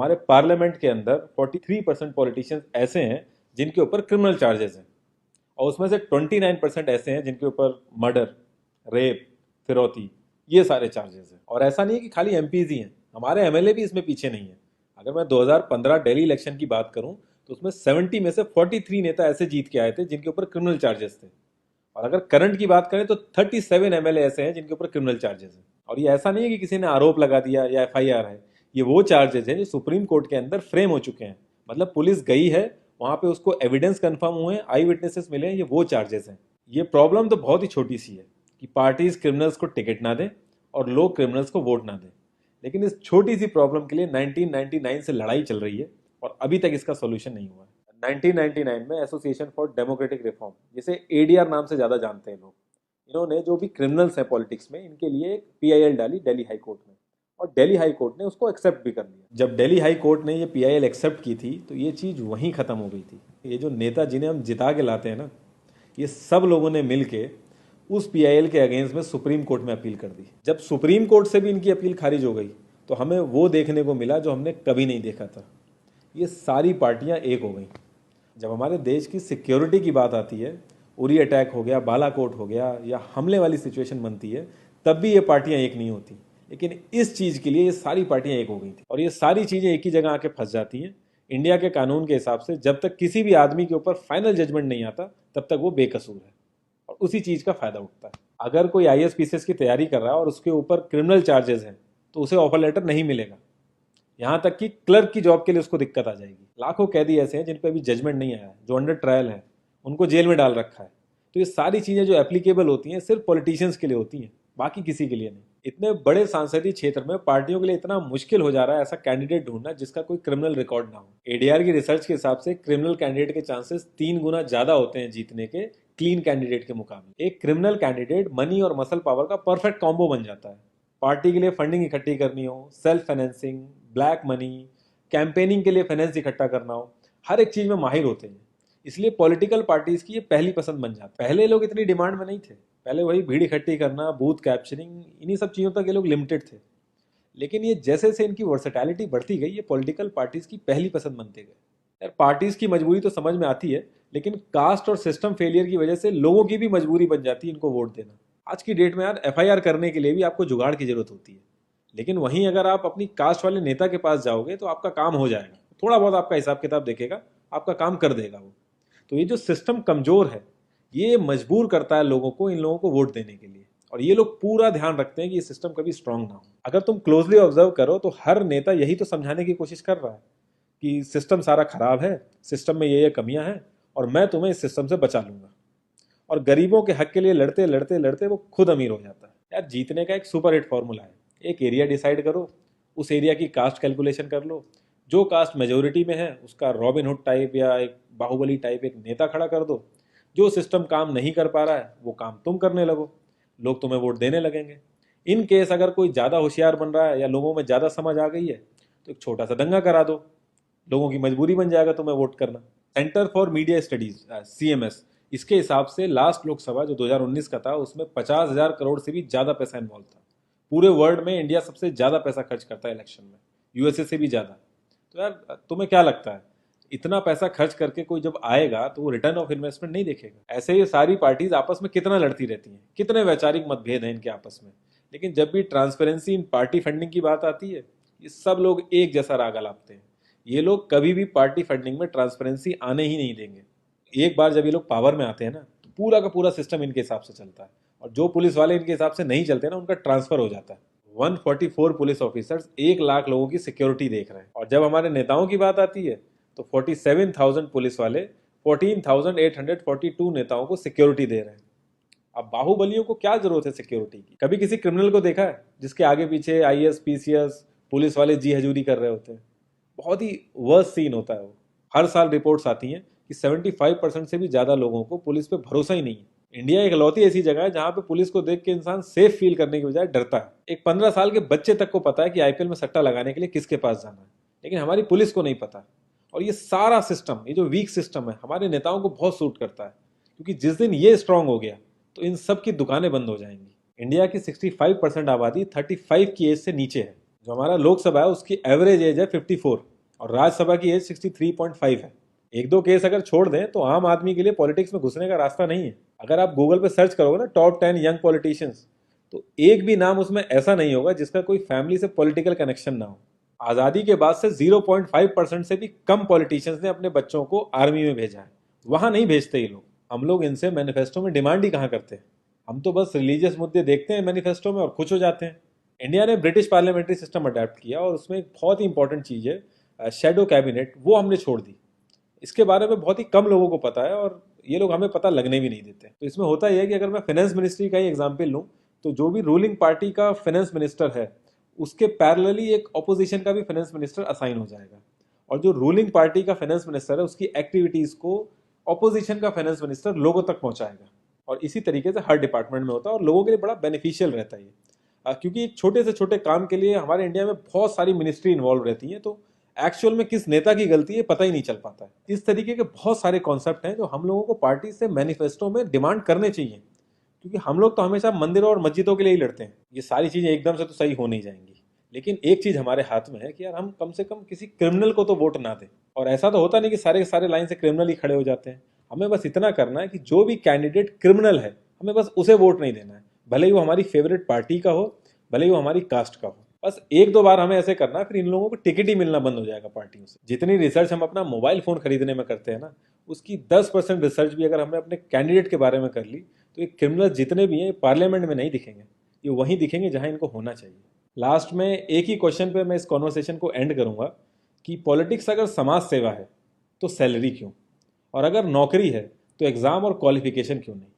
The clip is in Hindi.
हमारे पार्लियामेंट के अंदर 43% पॉलिटिशियंस ऐसे हैं जिनके ऊपर क्रिमिनल चार्जेस हैं, और उसमें से 29% ऐसे हैं जिनके ऊपर मर्डर, रेप, फिरौती, ये सारे चार्जेस हैं। और ऐसा नहीं है कि खाली एमपीज ही हैं, हमारे एमएलए भी इसमें पीछे नहीं है। अगर मैं 2015 दिल्ली इलेक्शन की बात करूं तो उसमें 70 में से 43 नेता ऐसे जीत के आए थे जिनके ऊपर क्रिमिनल चार्जेस थे। और अगर करंट की बात करें तो 37 एमएलए ऐसे हैं जिनके ऊपर क्रिमिनल चार्जेस हैं। और ये ऐसा नहीं है कि किसी ने आरोप लगा दिया या एफआईआर है, ये वो चार्जेस हैं जो सुप्रीम कोर्ट के अंदर फ्रेम हो चुके हैं। मतलब पुलिस गई है वहां पे, उसको एविडेंस कंफर्म हुए हैं, आई विटनेसेस मिले हैं, ये वो चार्जेस हैं। ये प्रॉब्लम तो बहुत ही छोटी सी है कि पार्टीज क्रिमिनल्स को टिकट ना दें और लोग क्रिमिनल्स को वोट ना दें, लेकिन इस छोटी सी प्रॉब्लम के लिए 1999 से लड़ाई चल रही है और अभी तक इसका सोल्यूशन नहीं हुआ है। 1999 में एसोसिएशन फॉर डेमोक्रेटिक रिफॉर्म, जिसे एडीआर नाम से ज्यादा जानते हैं लोग, इन्होंने जो भी क्रिमिनल्स हैं पॉलिटिक्स में, इनके लिए एक पीआईएल डाली दिल्ली हाई कोर्ट में, और दिल्ली हाई कोर्ट ने उसको एक्सेप्ट भी कर लिया। जब दिल्ली हाई कोर्ट ने ये पीआईएल एक्सेप्ट की थी तो ये चीज़ वहीं ख़त्म हो गई थी। ये जो नेता जिन्हें हम जिता के लाते हैं ना, ये सब लोगों ने मिल के उस पीआईएल के अगेंस्ट में सुप्रीम कोर्ट में अपील कर दी। जब सुप्रीम कोर्ट से भी इनकी अपील खारिज हो गई तो हमें वो देखने को मिला जो हमने कभी नहीं देखा था, ये सारी पार्टियां एक हो गई। जब हमारे देश की सिक्योरिटी की बात आती है, उरी अटैक हो गया, बालाकोट हो गया, या हमले वाली सिचुएशन बनती है, तब भी ये पार्टियां एक नहीं होती। लेकिन इस चीज़ के लिए ये सारी पार्टियां एक हो गई थी, और ये सारी चीज़ें एक ही जगह आके फंस जाती हैं। इंडिया के कानून के हिसाब से जब तक किसी भी आदमी के ऊपर फाइनल जजमेंट नहीं आता तब तक वो बेकसूर है, और उसी चीज़ का फायदा उठता है। अगर कोई आईएएस पीसीएस की तैयारी कर रहा है और उसके ऊपर क्रिमिनल चार्जेस हैं तो उसे ऑफर लेटर नहीं मिलेगा। यहाँ तक कि क्लर्क की जॉब के लिए उसको दिक्कत आ जाएगी। लाखों कैदी ऐसे हैं जिन पर अभी जजमेंट नहीं आया है, जो अंडर ट्रायल है, उनको जेल में डाल रखा है। तो ये सारी चीज़ें जो एप्लीकेबल होती हैं सिर्फ पॉलिटिशियंस के लिए होती हैं, बाकी किसी के लिए नहीं। इतने बड़े सांसदीय क्षेत्र में पार्टियों के लिए इतना मुश्किल हो जा रहा है ऐसा कैंडिडेट ढूंढना जिसका कोई क्रिमिनल रिकॉर्ड ना हो। एडीआर की रिसर्च के हिसाब से क्रिमिनल कैंडिडेट के चांसेस 3 गुना ज्यादा होते हैं जीतने के क्लीन कैंडिडेट के मुकाबले। एक क्रिमिनल कैंडिडेट मनी और मसल पावर का परफेक्ट कॉम्बो बन जाता है। पार्टी के लिए फंडिंग इकट्ठी करनी हो, self financing, black money, campaigning के लिए फाइनेंस इकट्ठा करना हो, हर एक चीज में माहिर होते हैं। इसलिए पॉलिटिकल पार्टीज की ये पहली पसंद बन जाती है। पहले लोग इतनी डिमांड में नहीं थे, पहले वही भीड़ इकट्ठी करना, बूथ कैप्चरिंग, इन्हीं सब चीज़ों तक ये लोग लिमिटेड थे। लेकिन ये जैसे से इनकी वर्सेटैलिटी बढ़ती गई, ये पॉलिटिकल पार्टीज की पहली पसंद बनते गए। यार पार्टीज की मजबूरी तो समझ में आती है, लेकिन कास्ट और सिस्टम फेलियर की वजह से लोगों की भी मजबूरी बन जाती है इनको वोट देना। आज की डेट में यार एफआईआर करने के लिए भी आपको जुगाड़ की जरूरत होती है, लेकिन वहीं अगर आप अपनी कास्ट वाले नेता के पास जाओगे तो आपका काम हो जाएगा। थोड़ा बहुत आपका हिसाब किताब देखेगा, आपका काम कर देगा वो। तो ये जो सिस्टम कमजोर है, ये मजबूर करता है लोगों को इन लोगों को वोट देने के लिए, और ये लोग पूरा ध्यान रखते हैं कि ये सिस्टम कभी स्ट्रांग ना हो। अगर तुम क्लोजली ऑब्जर्व करो तो हर नेता यही तो समझाने की कोशिश कर रहा है कि सिस्टम सारा खराब है, सिस्टम में ये कमियां हैं, और मैं तुम्हें इस सिस्टम से बचा लूंगा। और गरीबों के हक के लिए लड़ते लड़ते लड़ते वो खुद अमीर हो जाता है। यार जीतने का एक सुपर हिट फॉर्मूला है, एक एरिया डिसाइड करो, उस एरिया की कास्ट कैलकुलेशन कर लो, जो कास्ट मेजोरिटी में है उसका रॉबिन हुड टाइप या एक बाहुबली टाइप एक नेता खड़ा कर दो। जो सिस्टम काम नहीं कर पा रहा है वो काम तुम करने लगो, लोग तुम्हें वोट देने लगेंगे। इन केस अगर कोई ज़्यादा होशियार बन रहा है या लोगों में ज़्यादा समझ आ गई है तो एक छोटा सा दंगा करा दो, लोगों की मजबूरी बन जाएगा तुम्हें वोट करना। Centre for media studies CMS, इसके हिसाब से लास्ट लोकसभा जो 2019 का था उसमें 50,000 करोड़ से भी ज़्यादा पैसा इन्वॉल्व था। पूरे वर्ल्ड में इंडिया सबसे ज़्यादा पैसा खर्च करता है इलेक्शन में, यूएसए से भी ज़्यादा। तो यार तुम्हें क्या लगता है, इतना पैसा खर्च करके कोई जब आएगा तो वो रिटर्न ऑफ इन्वेस्टमेंट नहीं देखेगा? ऐसे ये सारी पार्टीज आपस में कितना लड़ती रहती हैं, कितने वैचारिक मतभेद हैं इनके आपस में, लेकिन जब भी ट्रांसपेरेंसी इन पार्टी फंडिंग की बात आती है ये सब लोग एक जैसा राग अलापते हैं। ये लोग कभी भी पार्टी फंडिंग में ट्रांसपेरेंसी आने ही नहीं देंगे। एक बार जब ये लोग पावर में आते हैं ना तो पूरा का पूरा सिस्टम इनके हिसाब से चलता है, और जो पुलिस वाले इनके हिसाब से नहीं चलते ना उनका ट्रांसफर हो जाता है। 144 पुलिस ऑफिसर्स 1 लाख लोगों की सिक्योरिटी देख रहे हैं, और जब हमारे नेताओं की बात आती है तो 47,000 पुलिस वाले 14,842 नेताओं को सिक्योरिटी दे रहे हैं। अब बाहुबलियों को क्या जरूरत है सिक्योरिटी की? कभी किसी क्रिमिनल को देखा है जिसके आगे पीछे आईएएस पीसीएस पुलिस वाले जी हजूरी कर रहे होते हैं? बहुत ही वर्स्ट सीन होता है वो। हर साल रिपोर्ट्स आती हैं कि 75% से भी ज्यादा लोगों को पुलिस पे भरोसा ही नहीं है। इंडिया एक इकलौती ऐसी जगह है जहां पे पुलिस को देख के इंसान सेफ फील करने की बजाय डरता है। एक 15 साल के बच्चे तक को पता है कि आईपीएल में सट्टा लगाने के लिए किसके पास जाना है, लेकिन हमारी पुलिस को नहीं पता। और ये सारा सिस्टम, ये जो वीक सिस्टम है, हमारे नेताओं को बहुत सूट करता है, क्योंकि जिस दिन ये स्ट्रांग हो गया तो इन सब की दुकानें बंद हो जाएंगी। इंडिया की 65% आबादी 35 की एज से नीचे है, जो हमारा लोकसभा है उसकी एवरेज एज है 54 और राज्यसभा की एज 63.5 है। एक दो केस अगर छोड़ दें तो आम आदमी के लिए पॉलिटिक्स में घुसने का रास्ता नहीं है। अगर आप गूगल पे सर्च करोगे ना टॉप 10 यंग पॉलिटिशियंस, तो एक भी नाम उसमें ऐसा नहीं होगा जिसका कोई फैमिली से पॉलिटिकल कनेक्शन ना हो। आज़ादी के बाद से 0.5% से भी कम पॉलिटिशियंस ने अपने बच्चों को आर्मी में भेजा है। वहां नहीं भेजते ये लोग। हम लोग इनसे मैनिफेस्टो में डिमांड ही कहाँ करते हैं। हम तो बस रिलीजियस मुद्दे देखते हैं मैनिफेस्टो में और खुश हो जाते हैं। इंडिया ने ब्रिटिश पार्लियामेंट्री सिस्टम अडेप्ट किया और उसमें एक बहुत ही इंपॉर्टेंट चीज़ है शेडो कैबिनेट, वो हमने छोड़ दी। इसके बारे में बहुत ही कम लोगों को पता है और ये लोग हमें पता लगने भी नहीं देते। तो इसमें होता यह है कि अगर मैं फाइनेंस मिनिस्ट्री का ही एग्जाम्पल लूँ तो जो भी रूलिंग पार्टी का फाइनेंस मिनिस्टर है उसके पैरेलली एक ऑपोजिशन का भी फाइनेंस मिनिस्टर असाइन हो जाएगा और जो रूलिंग पार्टी का फाइनेंस मिनिस्टर है उसकी एक्टिविटीज़ को ऑपोजिशन का फाइनेंस मिनिस्टर लोगों तक पहुंचाएगा। और इसी तरीके से हर डिपार्टमेंट में होता है और लोगों के लिए बड़ा बेनिफिशियल रहता है ये। क्योंकि एक छोटे से छोटे काम के लिए हमारे इंडिया में बहुत सारी मिनिस्ट्री इन्वॉल्व रहती हैं, तो एक्चुअल में किस नेता की गलती है पता ही नहीं चल पाता है। इस तरीके के बहुत सारे कॉन्सेप्ट हैं जो हम लोगों को पार्टी से मैनिफेस्टो में डिमांड करने चाहिए, क्योंकि हम लोग तो हमेशा मंदिरों और मस्जिदों के लिए ही लड़ते हैं। ये सारी चीज़ें एकदम से तो सही हो नहीं जाएंगी, लेकिन एक चीज़ हमारे हाथ में है कि यार हम कम से कम किसी क्रिमिनल को तो वोट ना दें। और ऐसा तो होता नहीं कि सारे के सारे लाइन से क्रिमिनल ही खड़े हो जाते हैं। हमें बस इतना करना है कि जो भी कैंडिडेट क्रिमिनल है हमें बस उसे वोट नहीं देना है, भले ही वो हमारी फेवरेट पार्टी का हो, भले ही वो हमारी कास्ट का हो। बस एक दो बार हमें ऐसे करना है, फिर इन लोगों को टिकट ही मिलना बंद हो जाएगा पार्टियों से। जितनी रिसर्च हम अपना मोबाइल फोन खरीदने में करते हैं ना, उसकी 10% रिसर्च भी अगर हमने अपने कैंडिडेट के बारे में कर ली तो ये क्रिमिनल जितने भी हैं पार्लियामेंट में नहीं दिखेंगे, ये वहीं दिखेंगे जहां इनको होना चाहिए। लास्ट में एक ही क्वेश्चन पे मैं इस कॉन्वर्सेशन को एंड करूंगा कि पॉलिटिक्स अगर समाज सेवा है तो सैलरी क्यों, और अगर नौकरी है तो एग्जाम और क्वालिफिकेशन क्यों नहीं।